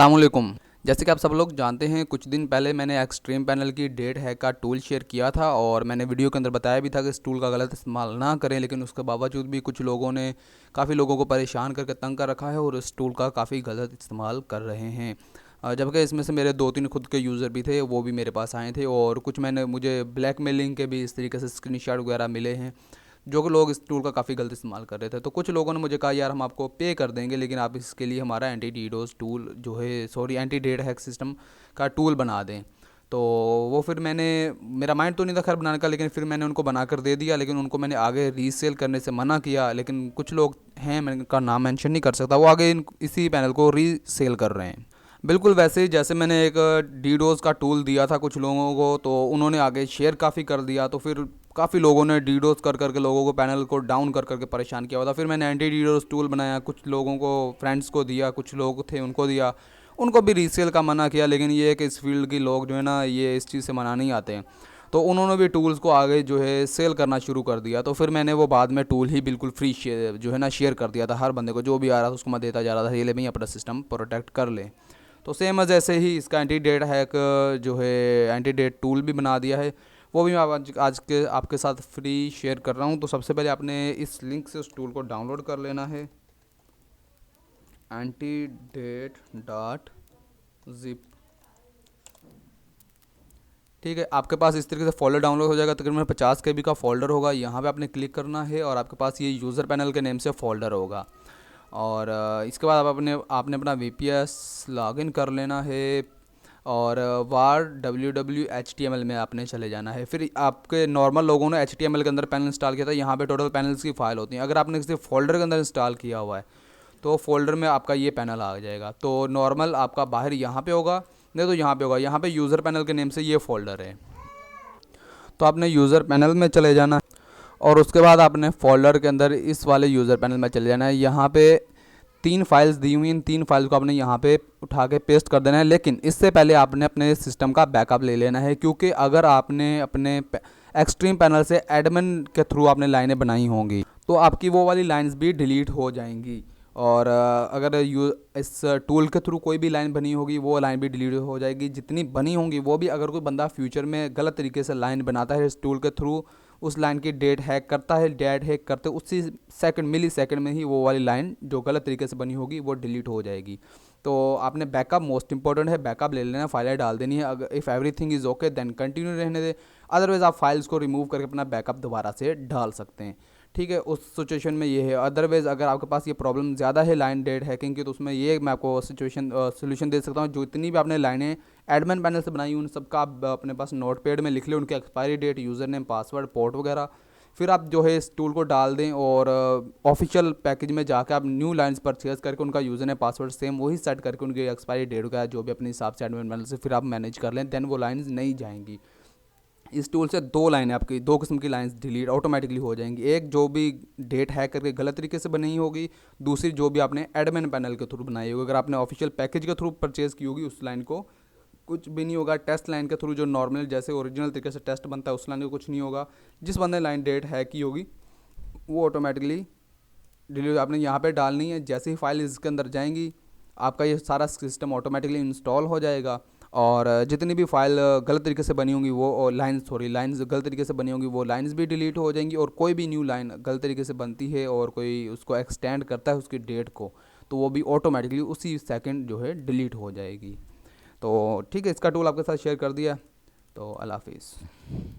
अस्सलामुअलैकुम। जैसे कि आप सब लोग जानते हैं, कुछ दिन पहले मैंने एक्सट्रीम पैनल की डेट हैक का टूल शेयर किया था और मैंने वीडियो के अंदर बताया भी था कि इस टूल का गलत इस्तेमाल ना करें, लेकिन उसके बावजूद भी कुछ लोगों ने काफ़ी लोगों को परेशान करके तंग कर रखा है और इस टूल का काफ़ी गलत इस्तेमाल कर रहे हैं। जबकि इसमें से मेरे 2-3 खुद के यूज़र भी थे, वो भी मेरे पास आए थे और कुछ मैंने मुझे ब्लैकमेलिंग के भी इस तरीके से स्क्रीनशॉट वगैरह मिले हैं, जो कि लोग इस टूल का काफ़ी गलत इस्तेमाल कर रहे थे। तो कुछ लोगों ने मुझे कहा, यार हम आपको पे कर देंगे, लेकिन आप इसके लिए हमारा एंटी डीडोस टूल जो है, sorry, anti date hack system का टूल बना दें। तो वो फिर मेरा माइंड तो नहीं था खैर बनाने का, लेकिन फिर मैंने उनको बना कर दे दिया, लेकिन उनको मैंने आगे रीसेल करने से मना किया। लेकिन कुछ लोग हैं, मैं उनका नाम मेंशन नहीं कर सकता, वो आगे इसी पैनल को रीसेल कर रहे हैं। बिल्कुल वैसे ही जैसे मैंने एक डीडोस का टूल दिया था कुछ लोगों को, तो उन्होंने आगे शेयर काफ़ी कर दिया, तो फिर काफ़ी लोगों ने डीडोस कर करके लोगों को पैनल को डाउन कर करके परेशान किया हुआ था। फिर मैंने एंटी डीडोस टूल बनाया, कुछ लोगों को, फ्रेंड्स को दिया, कुछ लोग थे उनको दिया, उनको भी रीसेल का मना किया। लेकिन ये है कि इस फील्ड के लोग जो है ना, ये इस चीज़ से मना नहीं आते हैं, तो उन्होंने भी टूल्स को आगे जो है सेल करना शुरू कर दिया। तो फिर मैंने वो बाद में टूल ही बिल्कुल फ्री जो है ना शेयर कर दिया था हर बंदे को, जो भी आ रहा था उसको मैं देता जा रहा था, ये ले भाई अपना सिस्टम प्रोटेक्ट कर ले। तो सेम एज ऐसे ही इसका एंटी डेट हैक जो है, एंटी डेट टूल भी बना दिया है, वो भी मैं आज के आपके साथ फ्री शेयर कर रहा हूँ। तो सबसे पहले आपने इस लिंक से उस टूल को डाउनलोड कर लेना है, antidate.zip। ठीक है, आपके पास इस तरीके से फोल्डर डाउनलोड हो जाएगा, तकरीबन 50 KB का फोल्डर होगा। यहाँ पे आपने क्लिक करना है और आपके पास ये यूज़र पैनल के नेम से फोल्डर होगा। और इसके बाद आपने अपना VPS लॉगिन कर लेना है और var www.html में आपने चले जाना है। फिर आपके नॉर्मल लोगों ने HTML के अंदर पैनल इंस्टॉल किया था, यहाँ पे टोटल पैनल्स की फ़ाइल होती हैं। अगर आपने किसी फोल्डर के अंदर इंस्टॉल किया हुआ है तो फोल्डर में आपका ये पैनल आ जाएगा। तो नॉर्मल आपका बाहर यहाँ पे होगा, नहीं तो यहाँ पे होगा, यहाँ पे यूज़र पैनल के नेम से ये फोल्डर है। तो आपने यूज़र पैनल में चले जाना है और उसके बाद आपने फोल्डर के अंदर इस वाले यूज़र पैनल में चले जाना है। यहाँ पे 3 फाइल्स दी हुई हैं, इन 3 फाइल्स को आपने यहाँ पे उठा के पेस्ट कर देना है। लेकिन इससे पहले आपने अपने सिस्टम का बैकअप ले लेना है, क्योंकि अगर आपने अपने एक्सट्रीम पैनल से एडमिन के थ्रू आपने लाइनें बनाई होंगी तो आपकी वो वाली लाइन्स भी डिलीट हो जाएंगी। और अगर इस टूल के थ्रू कोई भी लाइन बनी होगी वो लाइन भी डिलीट हो जाएगी, जितनी बनी होंगी वो भी। अगर कोई बंदा फ्यूचर में गलत तरीके से लाइन बनाता है इस टूल के थ्रू, उस लाइन की डेट हैक करता है, डेट हैक करते उसी सेकंड, मिली सेकंड में ही वो वाली लाइन जो गलत तरीके से बनी होगी वो डिलीट हो जाएगी। तो आपने बैकअप मोस्ट इंपॉर्टेंट है, बैकअप ले लेना, फाइलें डाल देनी है। अगर if everything is okay then continue रहने दे, अदरवाइज़ आप फाइल्स को रिमूव करके अपना बैकअप दोबारा से डाल सकते हैं। ठीक है, उस सिचुएशन में ये है। अदरवाइज़ अगर आपके पास ये प्रॉब्लम ज़्यादा है लाइन डेट हैकिंग की, तो उसमें ये मैं आपको सोल्यूशन दे सकता हूँ। जो इतनी भी आपने लाइनें एडमिन पैनल से बनाई उन सब का आप अपने पास नोट पैड में लिख लें, उनकी expiry date, user name, password, port वगैरह। फिर आप जो है इस टूल को डाल दें और ऑफिशियल पैकेज में जाकर आप न्यू लाइन्स परचेज करके उनका यूज़र नेम, पासवर्ड सेम वही सेट करके उनकी एक्सपायरी डेट का जो भी अपने हिसाब से एडमिन पैनल से फिर आप मैनेज कर लें, देन वो लाइन्स नहीं जाएंगी। इस टूल से 2 लाइनें, आपकी 2 किस्म की लाइंस डिलीट ऑटोमेटिकली हो जाएंगी। एक जो भी डेट हैक करके गलत तरीके से बनी होगी, दूसरी जो भी आपने एडमिन पैनल के थ्रू बनाई होगी। अगर आपने ऑफिशियल पैकेज के थ्रू परचेज़ की होगी उस लाइन को कुछ भी नहीं होगा। टेस्ट लाइन के थ्रू जो नॉर्मल जैसे ओरिजिनल तरीके से टेस्ट बनता है उस लाइन को कुछ नहीं होगा। जिस बंदे ने लाइन डेट हैक की होगी वो ऑटोमेटिकली डिलीट आपने यहाँ पे डालनी है। जैसे ही फाइल इसके अंदर जाएंगी आपका ये सारा सिस्टम ऑटोमेटिकली इंस्टॉल हो जाएगा और जितनी भी फाइल गलत तरीके से बनी होंगी वो लाइंस गलत तरीके से बनी होंगी वो लाइंस भी डिलीट हो जाएंगी। और कोई भी न्यू लाइन गलत तरीके से बनती है और कोई उसको एक्सटेंड करता है उसकी डेट को, तो वो भी ऑटोमेटिकली उसी सेकंड जो है डिलीट हो जाएगी। तो ठीक है, इसका टूल आपके साथ शेयर कर दिया, तो अल्लाह हाफिज़।